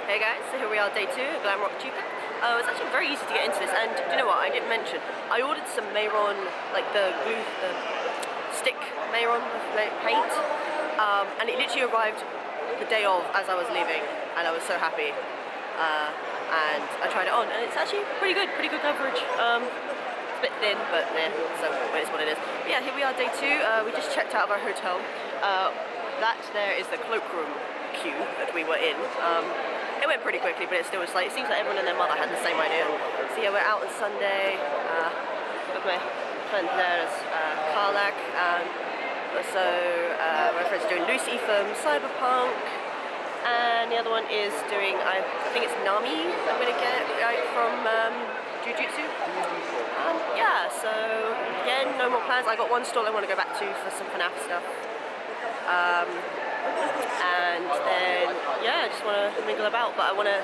Hey guys, so here we are, day 2 at Glamrock Chica. It was actually very easy to get into this, and do you know what, I didn't mention, I ordered some Mayron, like the glue, the stick Mayron paint, and it literally arrived the day of as I was leaving, and I was so happy, and I tried it on, and it's actually pretty good coverage. It's a bit thin, but so it is what it is. But yeah, here we are, day 2, we just checked out of our hotel. That there is the cloakroom queue that we were in. It went pretty quickly, but it still was like, it seems like everyone and their mother had the same idea. So yeah, we're out on Sunday, with my friend there is Karlak, and also my friend's doing Lucy from Cyberpunk, and the other one is doing, I think it's Nami, I'm going to get right from Jiu-Jitsu. Yeah, so again, no more plans. I got one stall I want to go back to for some FNAF stuff. And then, yeah, I just want to mingle about, but I want to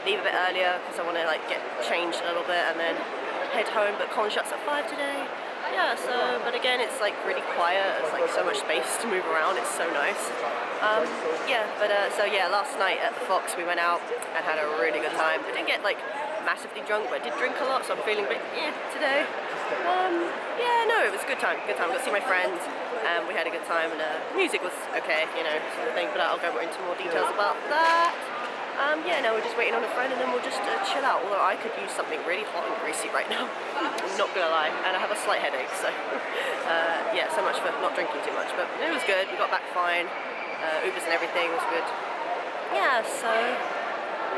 leave a bit earlier because I want to like get changed a little bit and then head home, but con shuts at 5 today. Yeah, so, but again, it's like really quiet, it's like so much space to move around, it's so nice. Yeah, but so yeah, last night at the Fox we went out and had a really good time. I didn't get like massively drunk, but I did drink a lot, so I'm feeling a bit today. Yeah, no, it was a good time, Got to see my friends, and we had a good time, and music was okay, you know, sort of thing, but I'll go into more details about that. Yeah, no, we're just waiting on a friend, and then we'll just chill out, although I could use something really hot and greasy right now. I'm not gonna lie, and I have a slight headache, so yeah, so much for not drinking too much, but it was good, we got back fine, Ubers and everything was good. Yeah, so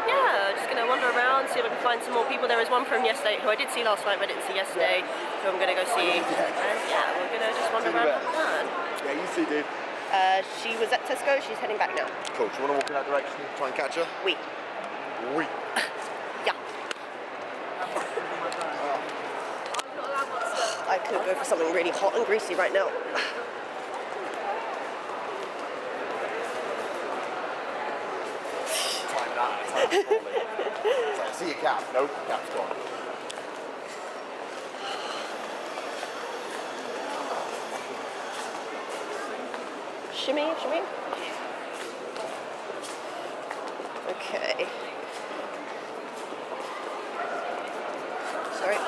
yeah, just gonna wander around, see if I can find some more people. There was one from yesterday who I did see last night, but I didn't see yesterday, who I'm gonna go see. And yeah, we're gonna just wander around and have fun. Yeah, you see, dude. She was at Tesco, she's heading back now. Cool, do you wanna walk in that direction, try and catch her? Oui. Oui. Yeah. I could go for something really hot and greasy right now. I see your cap. Nope, cap's gone. Shimmy, shimmy. Okay. Sorry.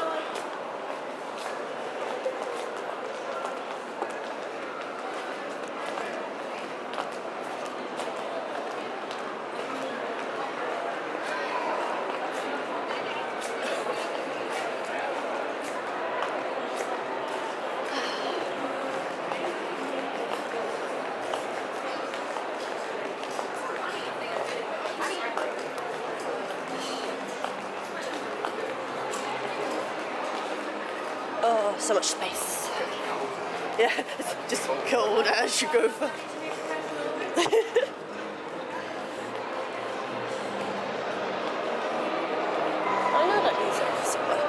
Oh, so much space. Yeah, it's just cold as you go for. I know that needs it somewhere.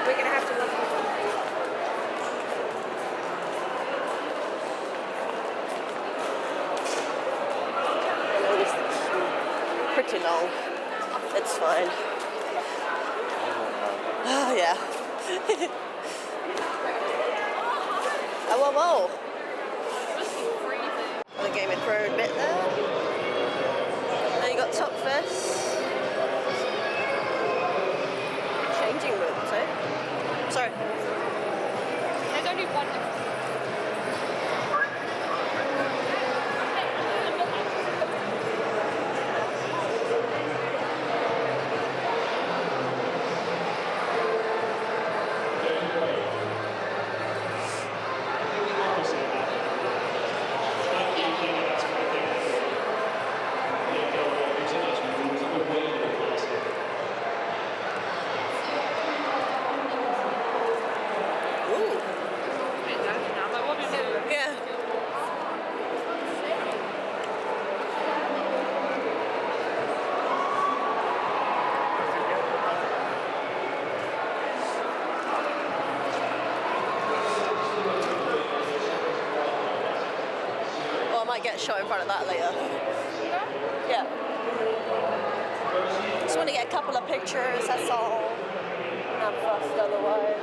We're gonna have to look. Pretty long. It's fine. Oh yeah. Oh, whoa, whoa. The Game of Thrones bit there. Then you got Top Fest. Changing rooms, eh? Sorry. There's only one. Get shot in front of that later. Yeah. Just want to get a couple of pictures, that's all. I'm fussed otherwise.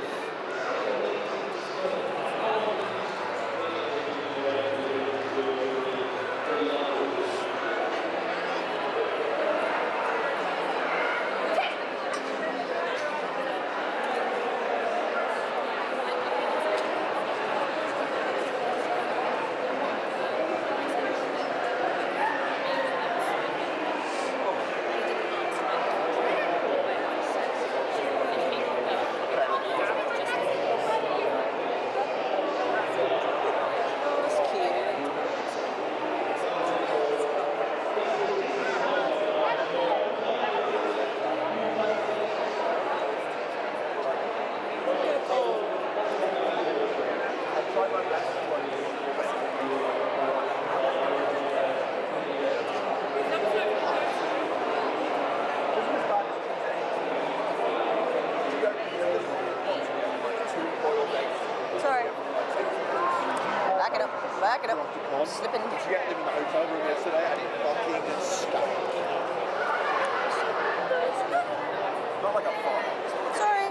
back it up. MEGACON. Slipping. Did you get them in the hotel room yesterday? And it fucking stank. Not like a fart. Sorry.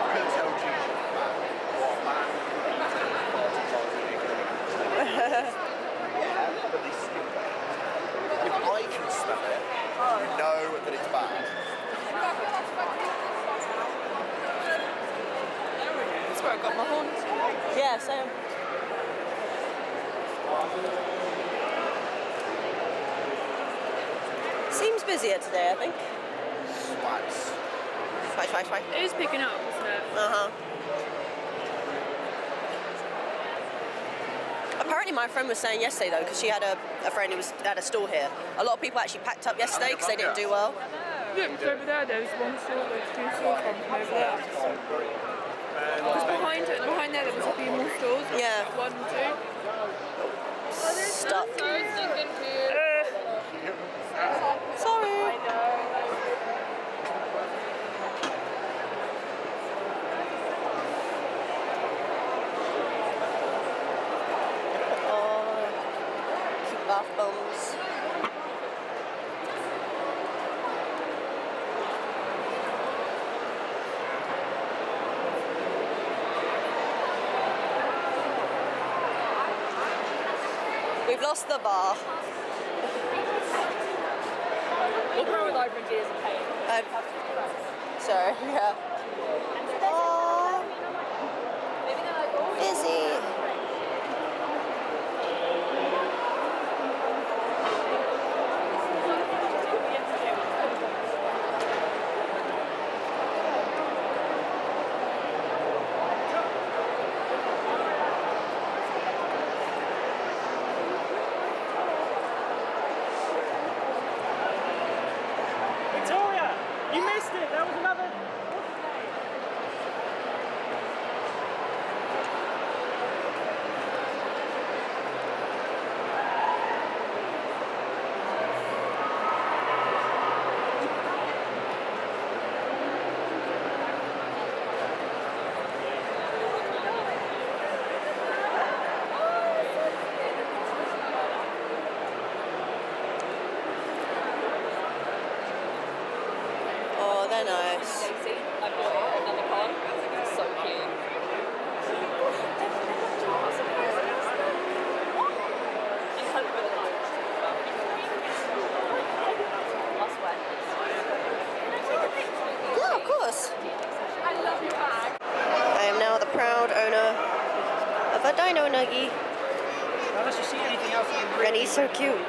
Couldn't tell Chica what man. Yeah, but they stink. If I can smell it, you know that it's bad. That's where I got my horns. Yeah, same. Seems busier today, I think. Swats. Try. It is picking up, isn't it? Uh-huh. Apparently my friend was saying yesterday though, because she had a friend who was at a store here. A lot of people actually packed up yesterday because they didn't do well. Look, it's over there. There's one store, there's two storefronts over there. Because behind there was a few more stores. Yeah. 1, 2. Stuck. Sorry. Sorry. Oh, cute bath bombs. We've lost the bar. We'll grow with library is a pain. Sorry, yeah. Oh, busy. Victoria, you missed it. There was another. Oh, they're nice. I bought another con. It's so cute. Yeah, of course. I love your bag. I am now the proud owner of a dino nuggie. Unless you see anything else. And he's so cute.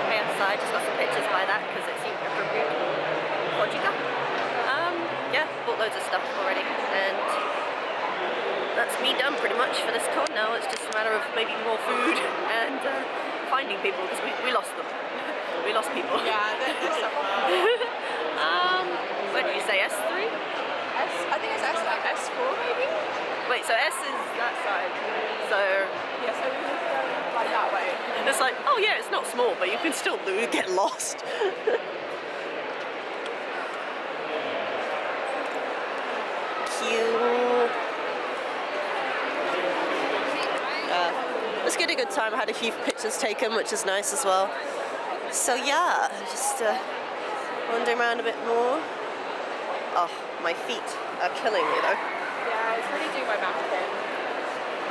Okay, so I just got some pictures by that because it seemed appropriate for Chica. Yeah, bought loads of stuff already, and that's me done pretty much for this con now. It's just a matter of maybe more food and finding people because we lost them. We lost people. Yeah, there's somewhere. Where did you say S3? I think it's S4 maybe? Wait, so S is that side. So Yeah, so we just go like that way. it's like, oh yeah, it's not small, but you can still get lost. Cute. Let's get a good time. I had a few pictures taken, which is nice as well. So yeah, just wandering around a bit more. Oh, my feet are killing me though. Yeah, it's really doing my mouth in.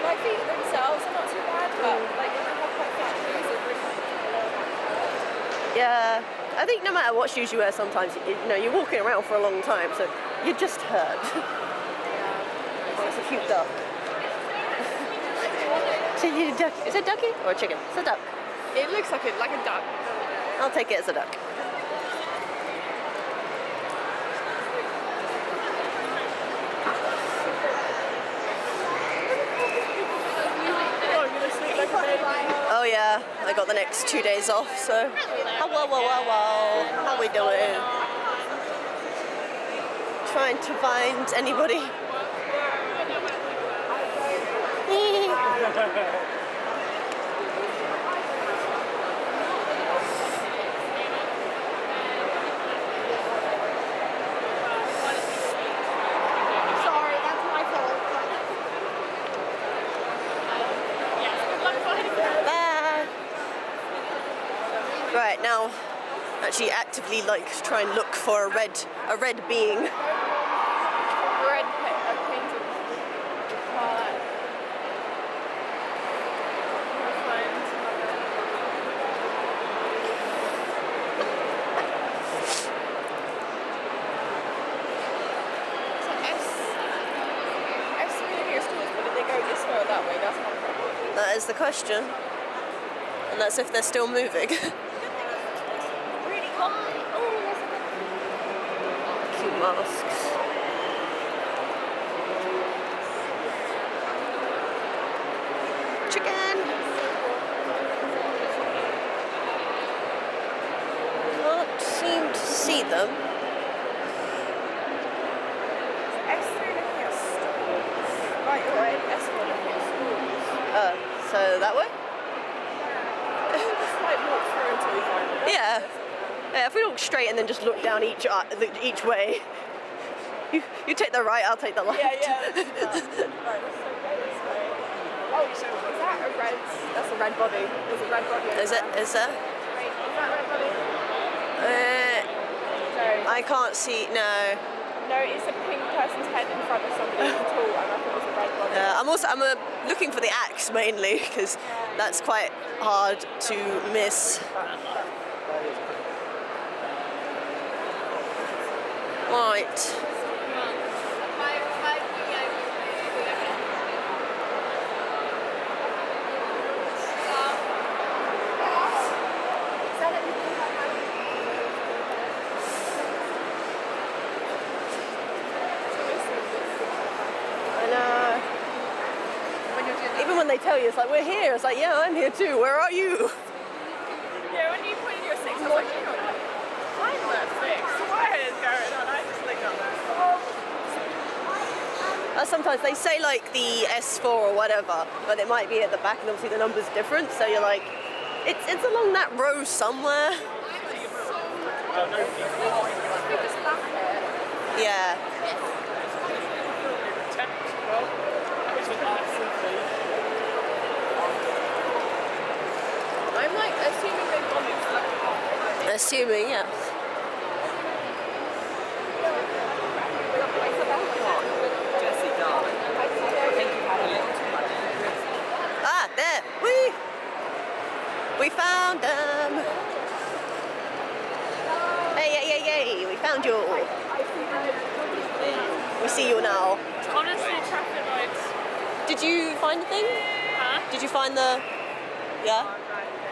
My feet themselves are not too bad, but like if I have quite flat shoes, it really Yeah, I think no matter what shoes you wear, sometimes you're walking around for a long time, so you just hurt. Oh, it's a cute duck. So you duck? Is it a ducky or a chicken? It's a duck. It looks like a duck. I'll take it as a duck. Oh yeah, I got the next 2 days off, so whoa. How we doing? Trying to find anybody. now actually actively like try and look for a red being. Red painted. That is the question, and that's if they're still moving. Really common. Cute masks. Chicken. Can't seem to see them. So that way? Just like walk through until we find it. Yeah. Yeah. If we walk straight and then just look down each way. You take the right, I'll take the left. Yeah. Right, let's go this way. Oh, is that a red? That's a red body. There's a red body. Is it? Is there? Wait, is that red body? No. I can't see. No. No, it's a pink person's head in front of something tall, and I think it's a red body. I'm looking for the axe mainly because that's quite hard to miss. Right. Even when they tell you, it's like, we're here. It's like, yeah, I'm here too. Where are you? Yeah, when you pointed your six, I was like, hang on, I'm not six. What is going on? I just think I'm Sometimes they say like the S4 or whatever, but it might be at the back and obviously the number's different. So you're like, it's along that row somewhere. Yeah. I'm like assuming they've gone into the Assuming, yeah. Ah, there. We found them. Hey, we found you. We see you now. honestly traffic lights. Did you find the thing? Huh? Did you find the... Yeah?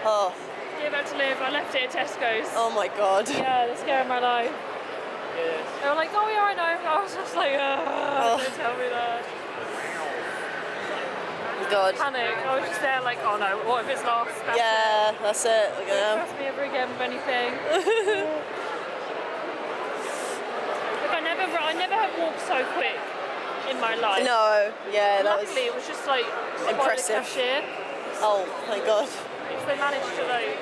Oh. You're about to live. I left it at Tesco's. Oh my god. Yeah, the scare of my life. Yes. They were like, oh yeah, I know. I was just like, don't tell me that. God. Panic. I was just there like, oh no, what if it's lost? That's Yeah, it. that's it. Don't Yeah. trust me ever again with anything. Look, I never have walked so quick in my life. No, yeah, that was Luckily, it was just like impressive. by the cashier. Oh my god. If they managed to like,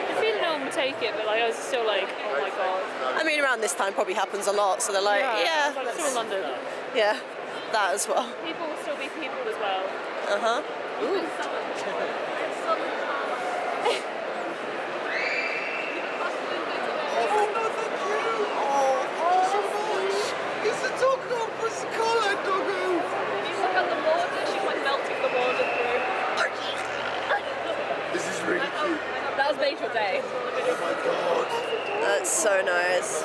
I feel no one would take it, but like I was still like, oh my god. I mean, around this time probably happens a lot, so they're like, yeah, Like, still in London. yeah, that as well. People will still be people as well. Ooh. It's a doggo, it's a collar doggo. If you look at the border, she's like melting the border through. This is really cute. That was Rachel Day. Oh my god. That's so nice.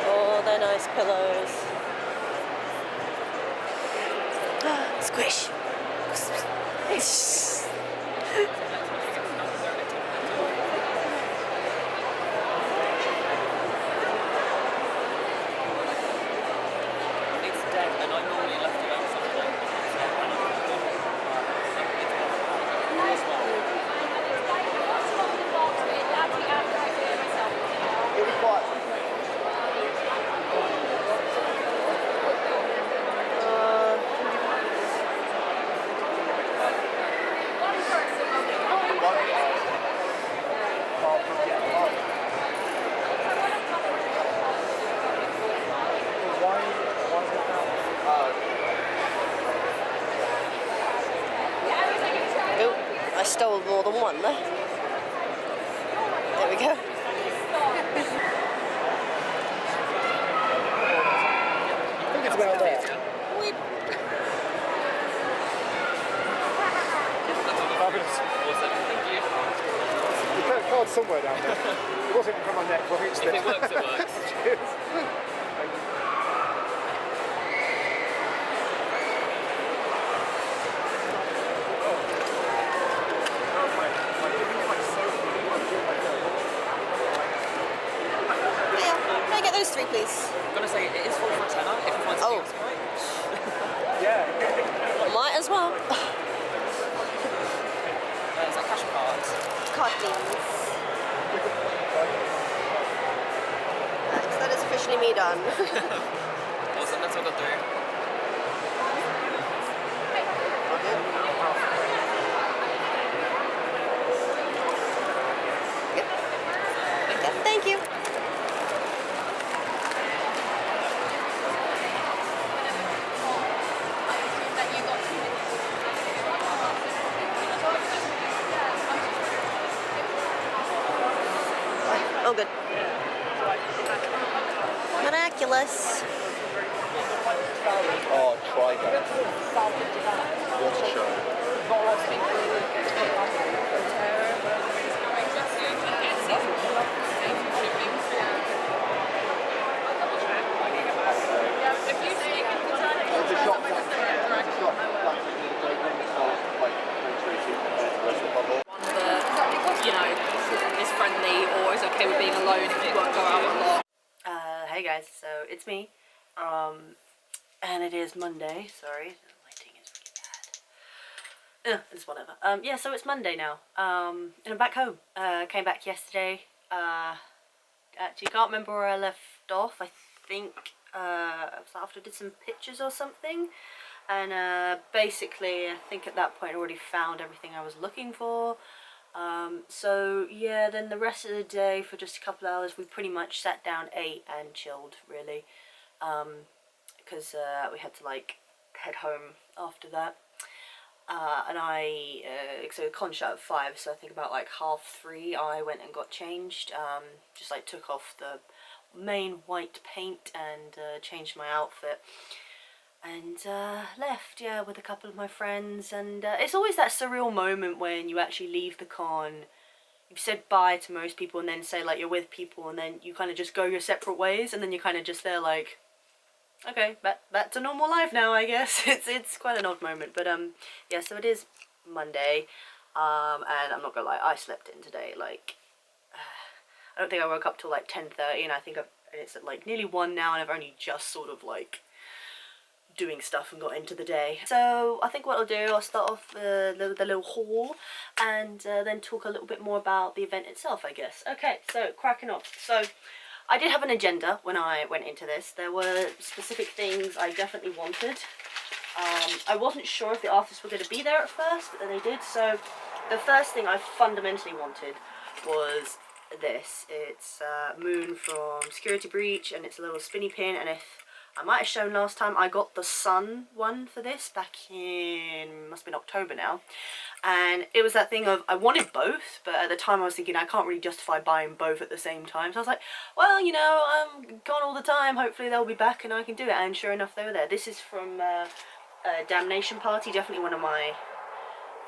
Oh, they're nice pillows. Squish. It's dead, and I normally left it outside. It'll be quiet. Oh, I stole more than one there. go. I think it's about there. Fabulous. Awesome, thank you. The card's somewhere down there. It wasn't from my neck, but I think it's If it works, it works. Cheers. Yeah, can I get those three, please? I'm gonna say it is full for a tenner if you find something else right. Yeah. Might as well. Is that cash or cards? Card, please. Thanks, that is officially me done. Awesome, that's all got through. Yeah, thank you. Oh, good. Miraculous. Oh, try that. What a show. You know, is friendly or is okay with being alone if you won't go out a lot. Hey guys, so it's me. And it is Monday. Sorry, the lighting is really bad. It's whatever. Yeah, so it's Monday now. And I'm back home. Came back yesterday. Actually can't remember where I left off. I think it was after I did some pictures or something. And basically, I think at that point I already found everything I was looking for. So yeah, then the rest of the day for just a couple of hours we pretty much sat down, ate and chilled really, because we had to like head home after that, and so con shut at 5, so I think about like 3:30 I went and got changed, just like took off the main white paint and changed my outfit. And left, yeah, with a couple of my friends, and it's always that surreal moment when you actually leave the con, you've said bye to most people, and then say like you're with people, and then you kind of just go your separate ways, and then you're kind of just there like, okay, back to normal life now, I guess. It's quite an odd moment, but yeah, so it is Monday, and I'm not gonna lie, I slept in today, like, I don't think I woke up till like 10:30, and I think it's at like nearly 1 now, and I've only just sort of like doing stuff and got into the day. So I think what I'll do, I'll start off the little haul, and then talk a little bit more about the event itself, I guess. Okay, so cracking off. So I did have an agenda when I went into this. There were specific things I definitely wanted. I wasn't sure if the artists were going to be there at first, but then they did. So the first thing I fundamentally wanted was this. It's Moon from Security Breach, and it's a little spinny pin, and if I might have shown last time, I got the sun one for this back in, must have been October now, and it was that thing of I wanted both, but at the time I was thinking I can't really justify buying both at the same time, so I was like, well, you know, I'm gone all the time, hopefully they'll be back and I can do it, and sure enough they were there. This is from Damnation Party, definitely one of my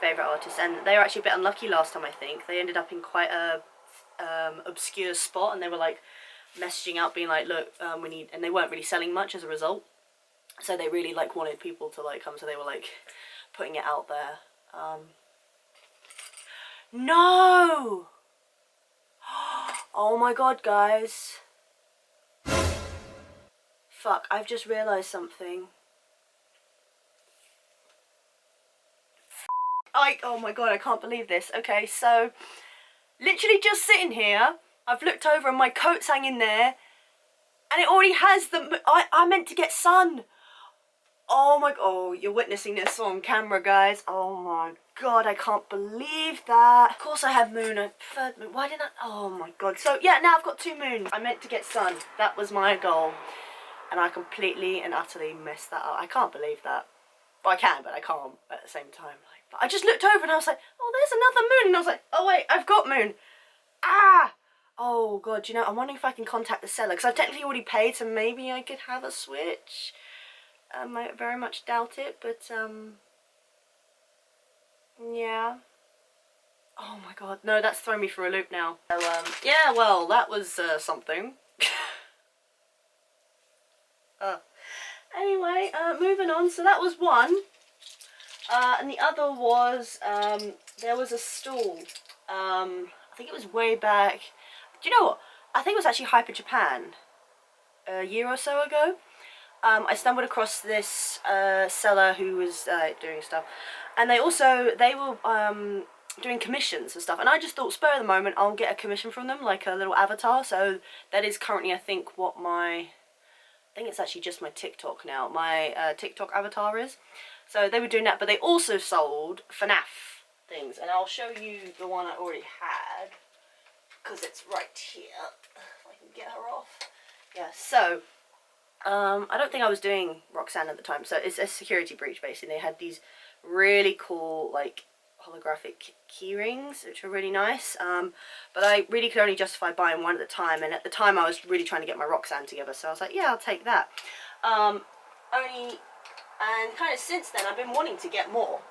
favourite artists, and they were actually a bit unlucky last time. I think they ended up in quite a obscure spot, and they were like messaging out being like, look, we need, and they weren't really selling much as a result, so they really like wanted people to like come, so they were like putting it out there. No! Oh my god, guys, fuck, I've just realised something. Oh my god, I can't believe this. Okay, so literally just sitting here, I've looked over and my coat's hanging there, and it already has the, I meant to get sun. Oh my, oh, you're witnessing this on camera, guys. Oh my god, I can't believe that. Of course I had moon, I preferred moon. Why didn't I, oh my god. So yeah, now I've got 2 moons. I meant to get sun, that was my goal, and I completely and utterly messed that up. I can't believe that. Well, I can, but I can't at the same time. Like, but I just looked over and I was like, oh, there's another moon, and I was like, oh wait, I've got moon. Ah! Oh god, you know, I'm wondering if I can contact the seller, because I've technically already paid, so maybe I could have a switch. I might very much doubt it, but yeah. Oh my god, no, that's thrown me for a loop now. So yeah, well, that was something. Anyway, moving on. So that was one, and the other was there was a stall. I think it was way back. Do you know what? I think it was actually Hyper Japan a year or so ago. I stumbled across this seller who was doing stuff, and they were doing commissions and stuff, and I just thought, spur of the moment, I'll get a commission from them, like a little avatar. So that is currently, I think, what I think it's actually just my TikTok now. My TikTok avatar is. So they were doing that, but they also sold FNAF things, and I'll show you the one I already had, because it's right here. If I can get her off. Yeah, so I don't think I was doing Roxanne at the time, so it's a security breach basically. They had these really cool like holographic key rings, which were really nice, but I really could only justify buying one at the time, and at the time I was really trying to get my Roxanne together, so I was like, yeah, I'll take that. And kind of since then I've been wanting to get more,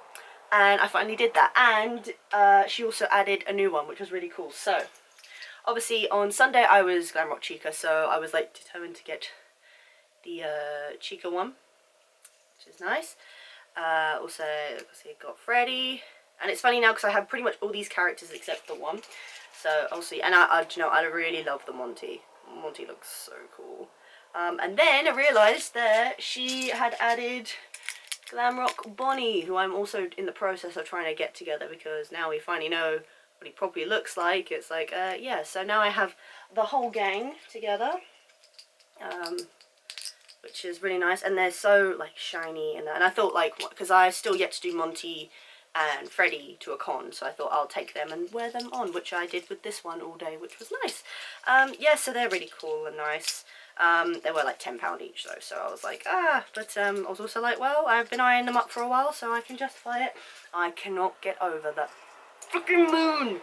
and I finally did that, and she also added a new one, which was really cool. So obviously on Sunday I was Glamrock Chica, so I was like determined to get the Chica one, which is nice. Also got Freddy, and it's funny now because I have pretty much all these characters except the one. So obviously, and you know, I really love the Monty. Monty looks so cool. And then I realised that she had added Glamrock Bonnie, who I'm also in the process of trying to get together, because now we finally know what he probably looks like. It's like, yeah, so now I have the whole gang together, which is really nice, and they're so like shiny, and I thought, like, because I still yet to do Monty and Freddy to a con, so I thought I'll take them and wear them on, which I did with this one all day, which was nice. Yeah, so they're really cool and nice. They were like £10 each though, so I was like, but I was also like, well, I've been eyeing them up for a while, so I can justify it. I cannot get over that freaking moon.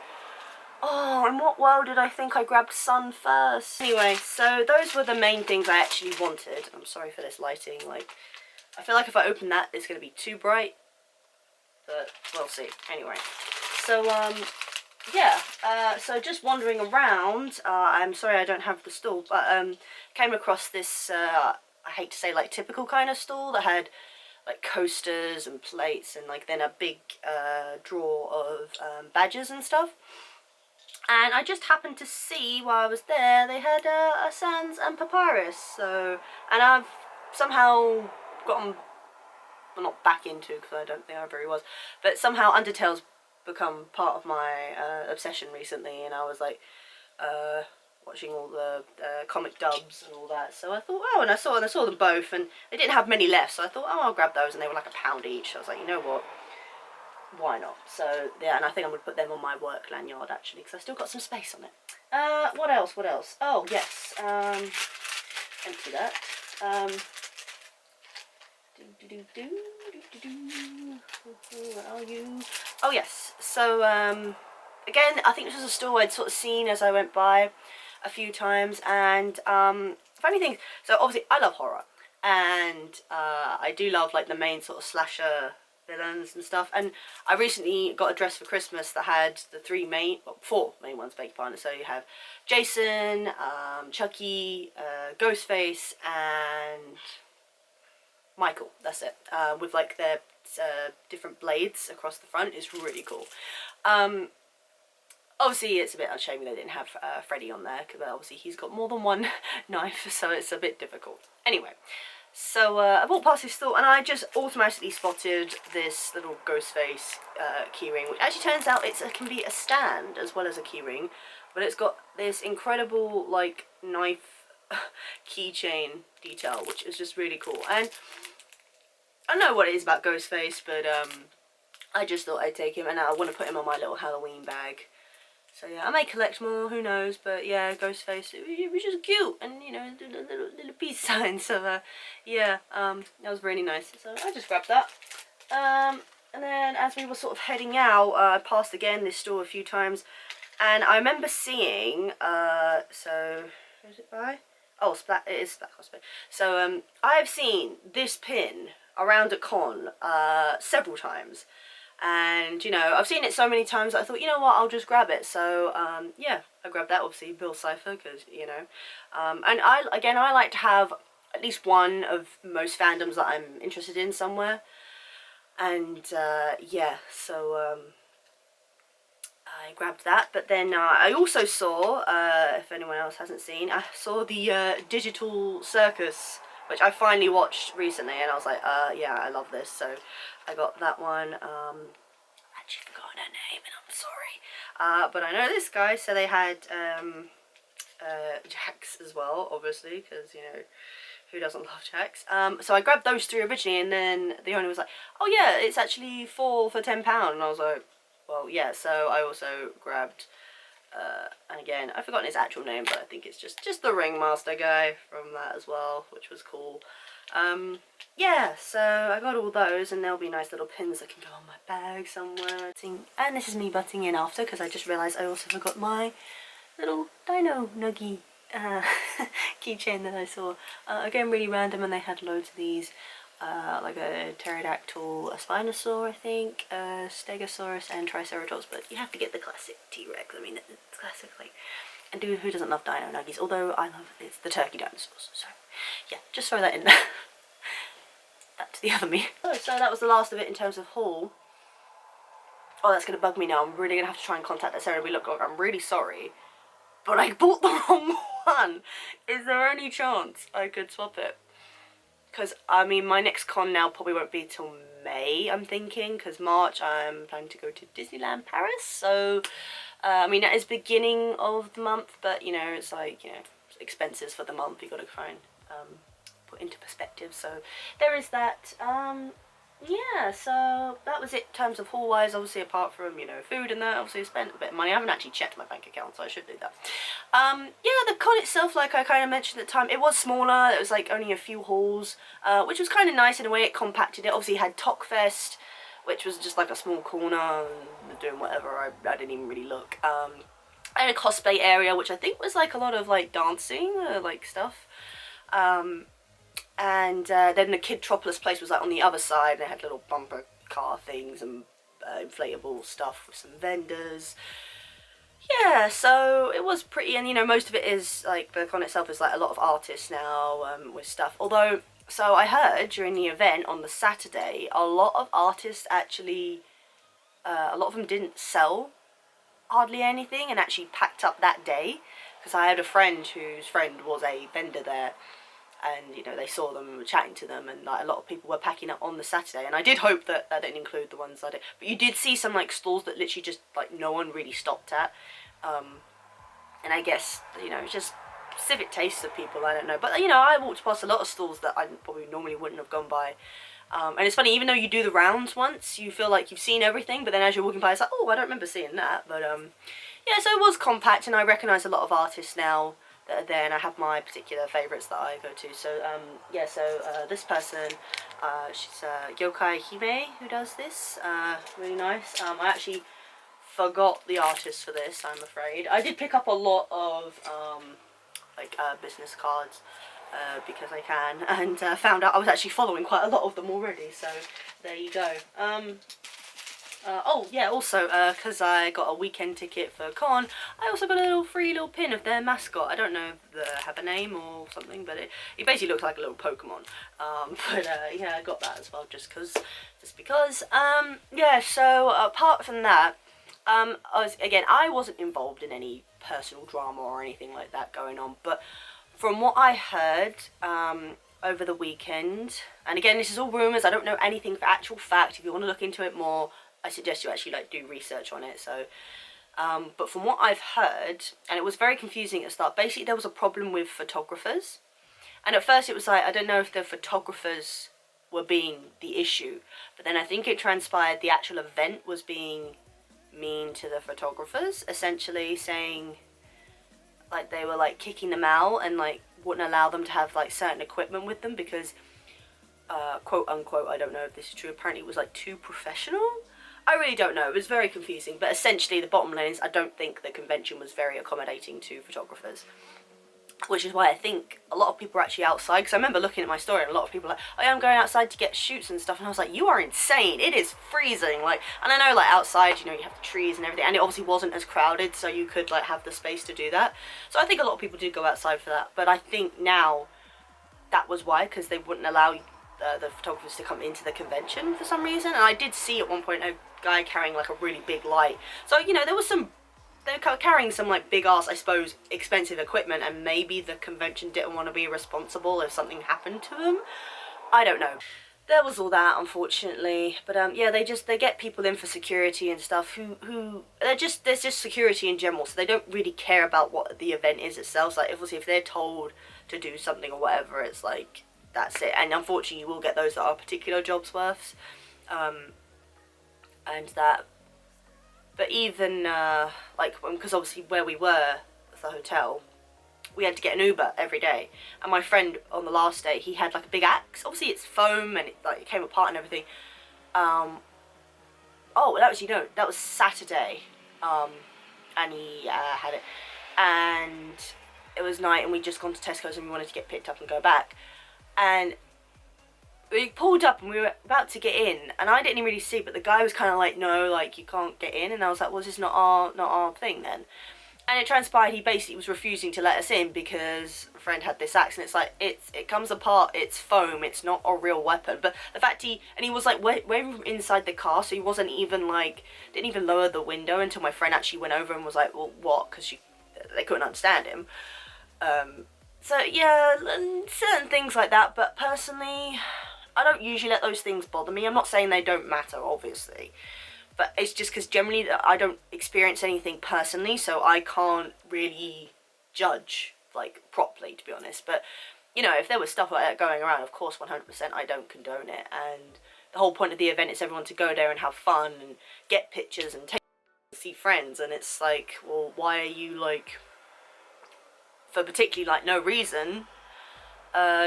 Oh, in what world did I think I grabbed sun first? Anyway, so those were the main things I actually wanted. I'm sorry for this lighting, like, I feel like if I open that, it's going to be too bright, but we'll see. Anyway, so, yeah, so just wandering around, I'm sorry I don't have the stall, but, came across this, I hate to say, like, typical kind of stall that had, like, coasters and plates, and, like, then a big, drawer of, badges and stuff. And I just happened to see while I was there, they had a Sans and Papyrus, so, and I've somehow gotten, well, not back into, because I don't think I very was, but somehow Undertale's become part of my obsession recently, and I was like watching all the comic dubs and all that, so I thought, oh, and I saw them both, and they didn't have many left, so I thought, oh, I'll grab those, and they were like £1 each. I was like, you know what, why not? So yeah, and I think I'm going to put them on my work lanyard actually, because I still got some space on it. What else? Oh yes, empty that. Where are you? Oh yes, so again, I think this was a store I'd sort of seen as I went by a few times, and funny thing, so obviously I love horror, and I do love like the main sort of slasher villains and stuff, and I recently got a dress for Christmas that had the four main ones, beg your pardon. So you have Jason, Chucky, Ghostface, and Michael, that's it, with like their different blades across the front. It's really cool. Obviously it's a bit unshaming they didn't have Freddy on there, because obviously he's got more than one knife, so it's a bit difficult. Anyway, so I walked past this store, and I just automatically spotted this little Ghostface keyring, which actually turns out it can be a stand as well as a keyring, but it's got this incredible like knife keychain detail, which is just really cool. And I don't know what it is about Ghostface, but I just thought I'd take him, and I want to put him on my little Halloween bag. So yeah, I may collect more, who knows, but yeah, Ghostface, it was just cute, and you know, little peace sign, so yeah, that was really nice, so I just grabbed that. And then as we were sort of heading out, I passed again this store a few times, And I remember seeing, so, who's it by? Oh, it is Splat Cosplay. So, I've seen this pin around a con, several times. And, you know, I've seen it so many times that I thought, you know what, I'll just grab it. So, yeah, I grabbed that, obviously, Bill Cipher, because, you know. And I like to have at least one of most fandoms that I'm interested in somewhere. And, yeah, so, I grabbed that, but then I also saw, if anyone else hasn't seen, I saw the Digital Circus, which I finally watched recently, and I was like, yeah, I love this, so I got that one. I've actually forgotten her name, and I'm sorry. But I know this guy, so they had Jax as well, obviously, because, you know, who doesn't love Jax? So I grabbed those three originally, and then the owner was like, oh yeah, it's actually 4 for £10, and I was like, well, yeah, so I also grabbed, and again, I've forgotten his actual name, but I think it's just the Ringmaster guy from that as well, which was cool. Yeah, so I got all those, and there'll be nice little pins that can go on my bag somewhere. And this is me butting in after, because I just realised I also forgot my little Dino Nuggy keychain that I saw. Again, really random, and they had loads of these. Like a pterodactyl, a spinosaur, I think, a stegosaurus, and triceratops, but you have to get the classic T-Rex. I mean, it's classic, like, and who doesn't love dino nuggies? Although I love it's the turkey dinosaurs, so yeah, just throw that in there. Back to the other me. Oh, so that was the last of it in terms of haul. Oh, that's gonna bug me now. I'm really gonna have to try and contact that Sarah. We look like I'm really sorry, but I bought the wrong one. Is there any chance I could swap it? Because, I mean, my next con now probably won't be till May, I'm thinking, because March I'm planning to go to Disneyland Paris, so, I mean, that is beginning of the month, but, you know, it's like, you know, expenses for the month, you got to try and put into perspective, so there is that. Yeah, so that was it in terms of haul-wise, obviously, apart from, you know, food and that. Obviously I spent a bit of money. I haven't actually checked my bank account, so I should do that. Yeah, the con itself, like I kind of mentioned at the time, it was smaller. It was like only a few halls, which was kind of nice in a way. It compacted it. Obviously it had Talkfest, which was just like a small corner and doing whatever. I didn't even really look. I had a cosplay area, which I think was like a lot of like dancing, like stuff. And then the Kidtropolis place was like on the other side, and it had little bumper car things and inflatable stuff with some vendors. Yeah, so it was pretty, and you know, most of it is like the con itself is like a lot of artists now with stuff. Although, so I heard during the event on the Saturday, a lot of artists actually, a lot of them didn't sell hardly anything and actually packed up that day. Because I had a friend whose friend was a vendor there. And, you know, they saw them and were chatting to them, and like a lot of people were packing up on the Saturday, and I did hope that that didn't include the ones I did, but you did see some like stalls that literally just like no one really stopped at, and I guess, you know, it's just civic tastes of people, I don't know, but you know, I walked past a lot of stalls that I probably normally wouldn't have gone by, and it's funny, even though you do the rounds once, you feel like you've seen everything, but then as you're walking by, it's like, oh, I don't remember seeing that, but yeah, so it was compact, and I recognise a lot of artists now that are there, and I have my particular favourites that I go to. So yeah, so this person, she's Yokai Hime, who does this, really nice. I actually forgot the artist for this, I'm afraid. I did pick up a lot of like business cards because I can, and found out I was actually following quite a lot of them already, so there you go. Oh yeah, also because I got a weekend ticket for con, I also got a little free little pin of their mascot. I don't know if they have a name or something, but it basically looks like a little Pokemon. But yeah, I got that as well just because. Yeah, so apart from that, I wasn't involved in any personal drama or anything like that going on, but from what I heard over the weekend, and again, this is all rumours, I don't know anything for actual fact. If you want to look into it more, I suggest you actually like do research on it. So but from what I've heard, and it was very confusing at the start, basically there was a problem with photographers, and at first it was like, I don't know if the photographers were being the issue, but then I think it transpired the actual event was being mean to the photographers, essentially saying like they were like kicking them out and like wouldn't allow them to have like certain equipment with them because quote unquote, I don't know if this is true, apparently it was like too professional. I really don't know. It was very confusing, but essentially the bottom line is I don't think the convention was very accommodating to photographers. Which is why I think a lot of people are actually outside, because I remember looking at my story and a lot of people were like, oh yeah, I'm going outside to get shoots and stuff, and I was like, you are insane, it is freezing, like, and I know, like, outside, you know, you have the trees and everything, and it obviously wasn't as crowded, so you could, like, have the space to do that, so I think a lot of people did go outside for that, but I think now that was why, because they wouldn't allow the photographers to come into the convention for some reason, and I did see at one point a guy carrying, like, a really big light, so, you know, there was some, they were carrying some, like, big-ass, I suppose, expensive equipment, and maybe the convention didn't want to be responsible if something happened to them. I don't know. There was all that, unfortunately, but, yeah, they get people in for security and stuff who there's just security in general, so they don't really care about what the event is itself. Like, obviously, if they're told to do something or whatever, it's like, that's it. And unfortunately, you will get those that are particular jobs worths, and that. But even, like, because obviously where we were, the hotel, we had to get an Uber every day. And my friend, on the last day, he had, like, a big axe. Obviously, it's foam, and it came apart and everything. Oh, that was, you know, that was Saturday. And he had it. And it was night, and we'd just gone to Tesco's, and we wanted to get picked up and go back. And we pulled up and we were about to get in, and I didn't really see, but the guy was kind of like, no, like, you can't get in, and I was like, well, this is not our thing then. And it transpired he basically was refusing to let us in because a friend had this axe, and it's like, it comes apart, it's foam, it's not a real weapon. But the fact he was like, we're inside the car, so he wasn't even like, didn't even lower the window until my friend actually went over and was like, well, what, because they couldn't understand him. So yeah, certain things like that, but personally, I don't usually let those things bother me. I'm not saying they don't matter, obviously. But it's just because generally I don't experience anything personally, so I can't really judge, like, properly, to be honest. But, you know, if there was stuff like that going around, of course, 100% I don't condone it. And the whole point of the event is everyone to go there and have fun and get pictures and see friends. And it's like, well, why are you, like, for particularly, like, no reason,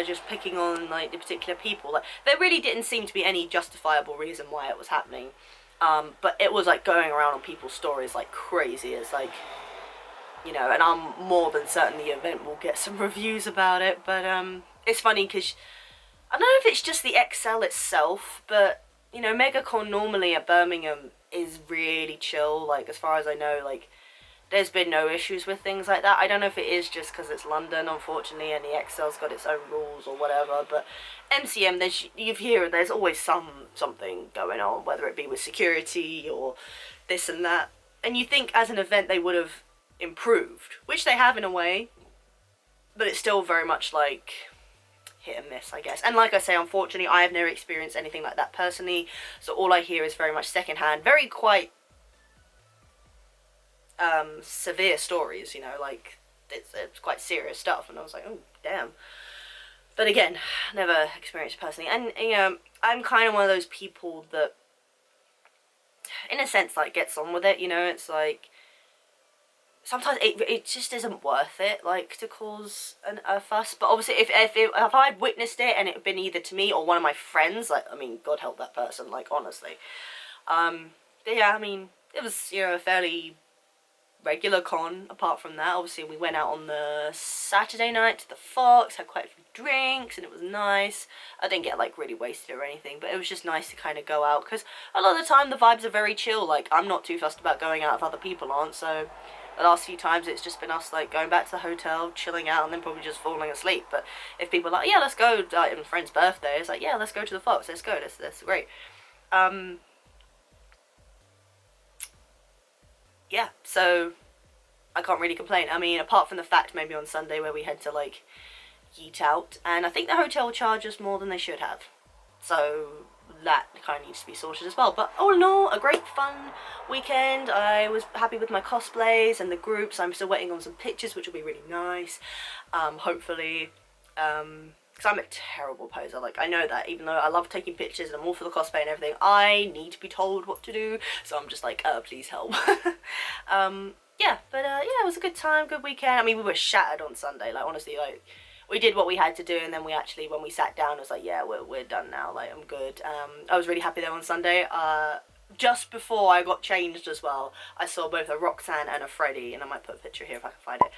just picking on, like, the particular people? Like, there really didn't seem to be any justifiable reason why it was happening, but it was, like, going around on people's stories like crazy. It's like, you know, and I'm more than certain the event will get some reviews about it, but it's funny because I don't know if it's just the XL itself, but, you know, MEGACON normally at Birmingham is really chill, like, as far as I know, like, there's been no issues with things like that. I don't know if it is just because it's London, unfortunately, and the XL's got its own rules or whatever, but MCM, there's always something going on, whether it be with security or this and that. And you think as an event they would have improved, which they have in a way, but it's still very much like hit and miss, I guess. And like I say, unfortunately, I have never experienced anything like that personally, so all I hear is very much secondhand, very quite severe stories, you know, like, it's quite serious stuff, and I was like, oh, damn. But again, never experienced personally, and, you know, I'm kind of one of those people that, in a sense, like, gets on with it, you know. It's like, sometimes it just isn't worth it, like, to cause a fuss. But obviously, if I'd witnessed it and it had been either to me or one of my friends, like, I mean, God help that person, like, honestly. But yeah, I mean, it was, you know, a fairly regular con. Apart from that, obviously, we went out on the Saturday night to the Fox, had quite a few drinks, and it was nice. I didn't get, like, really wasted or anything, but it was just nice to kind of go out, because a lot of the time the vibes are very chill. Like, I'm not too fussed about going out if other people aren't, so the last few times it's just been us, like, going back to the hotel, chilling out, and then probably just falling asleep. But if people are like, yeah, let's go, like, on a friend's birthday, it's like, yeah, let's go to the Fox, let's go, that's great. Yeah, so I can't really complain. I mean, apart from the fact maybe on Sunday where we had to, like, yeet out, and I think the hotel charged us more than they should have, so that kind of needs to be sorted as well. But all in all, a great fun weekend. I was happy with my cosplays and the groups. I'm still waiting on some pictures, which will be really nice, hopefully, because I'm a terrible poser. Like, I know that, even though I love taking pictures and I'm all for the cosplay and everything, I need to be told what to do, so I'm just like, please help. Yeah, but yeah, it was a good time, good weekend. I mean, we were shattered on Sunday, like, honestly, like, we did what we had to do, and then we actually, when we sat down, it was like, yeah, we're done now, like, I'm good. I was really happy there on Sunday. just before I got changed as well, I saw both a Roxanne and a Freddie, and I might put a picture here if I can find it.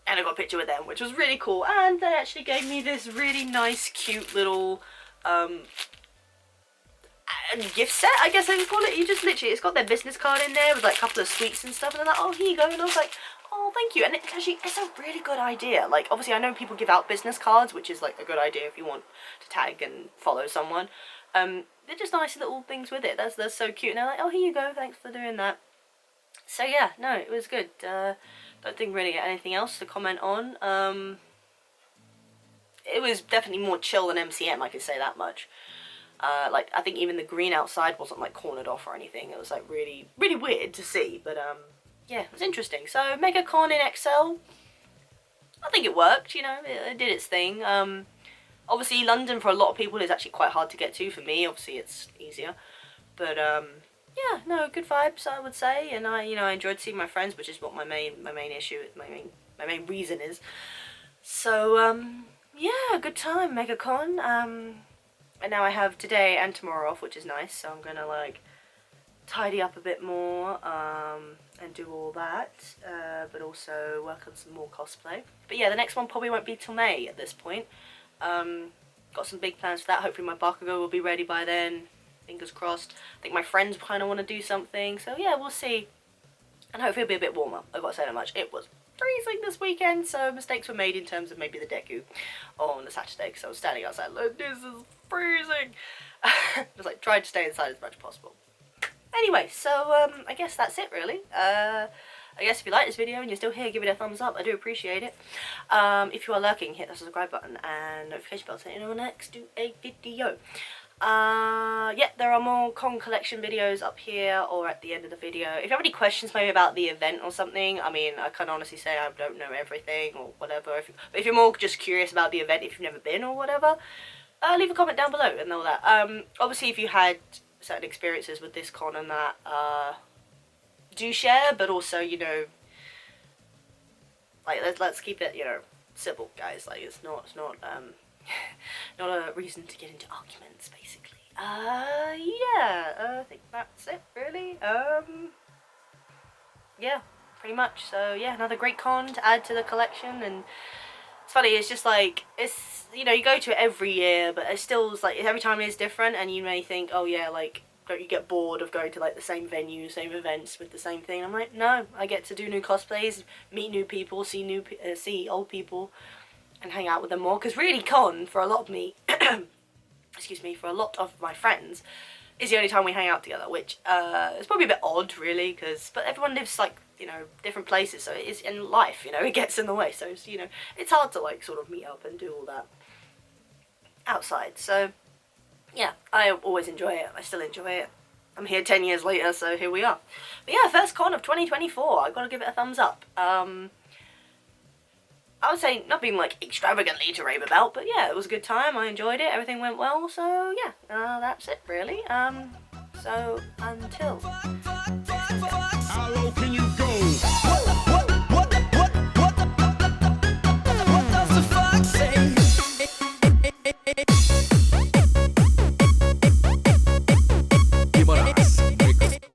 And I got a picture with them, which was really cool, and they actually gave me this really nice, cute little gift set, I guess I would call it. You just literally, it's got their business card in there with like a couple of sweets and stuff, and they're like, oh, here you go, and I was like, oh, thank you. And it's a really good idea. Like, obviously I know people give out business cards, which is like a good idea if you want to tag and follow someone. They're just nice little things with it. That's so cute. And they're like, oh, here you go, thanks for doing that. So yeah, no, it was good. Don't think really anything else to comment on. It was definitely more chill than MCM, I could say that much. Like, I think even the green outside wasn't like cornered off or anything. It was like really, really weird to see, but yeah, it was interesting. So MEGACON in XL, I think it worked, you know, it did its thing. Obviously London for a lot of people is actually quite hard to get to. For me, obviously it's easier, but yeah, no, good vibes, I would say. And I enjoyed seeing my friends, which is what my main issue, my main reason is. So yeah, good time, MEGACON. And now I have today and tomorrow off, which is nice, so I'm gonna like tidy up a bit more and do all that, but also work on some more cosplay. But yeah, the next one probably won't be till May at this point. Got some big plans for that. Hopefully my Bakugo will be ready by then, fingers crossed. I think my friends kind of want to do something, so yeah, we'll see. And hopefully it'll be a bit warmer, I've got to say that much. It was freezing this weekend, so mistakes were made in terms of maybe the Deku on the Saturday, because I was standing outside like, this is freezing. Just like tried to stay inside as much as possible. Anyway, so I guess that's it really. I guess if you like this video and you're still here, give it a thumbs up, I do appreciate it. If you are lurking, hit the subscribe button and notification bell so you know when I next do a video. Yeah, there are more con collection videos up here or at the end of the video. If you have any questions maybe about the event or something, I mean, I can honestly say I don't know everything or whatever. But if you're more just curious about the event, if you've never been or whatever, leave a comment down below and all that. Obviously if you had certain experiences with this con and that, do share, but also, you know, like let's keep it, you know, civil, guys. Like it's not not a reason to get into arguments, basically. Yeah, I think that's it, really. Yeah, pretty much. So yeah, another great con to add to the collection. And it's funny, it's just like, it's, you know, you go to it every year, but it still is like, every time it is different, and you may think, oh yeah, like, don't you get bored of going to like the same venue, same events with the same thing? I'm like, no, I get to do new cosplays, meet new people, see old people, and hang out with them more. Because really, con for a lot of me, excuse me, for a lot of my friends, is the only time we hang out together, which is probably a bit odd, really. But everyone lives like, you know, different places, so it is in life, you know, it gets in the way. So it's, you know, it's hard to like sort of meet up and do all that outside. So yeah, I always enjoy it. I still enjoy it. I'm here 10 years later, so here we are. But yeah, first con of 2024. I've got to give it a thumbs up. I would say not being like extravagantly to rave about, but yeah, it was a good time. I enjoyed it. Everything went well. So yeah, that's it really. So until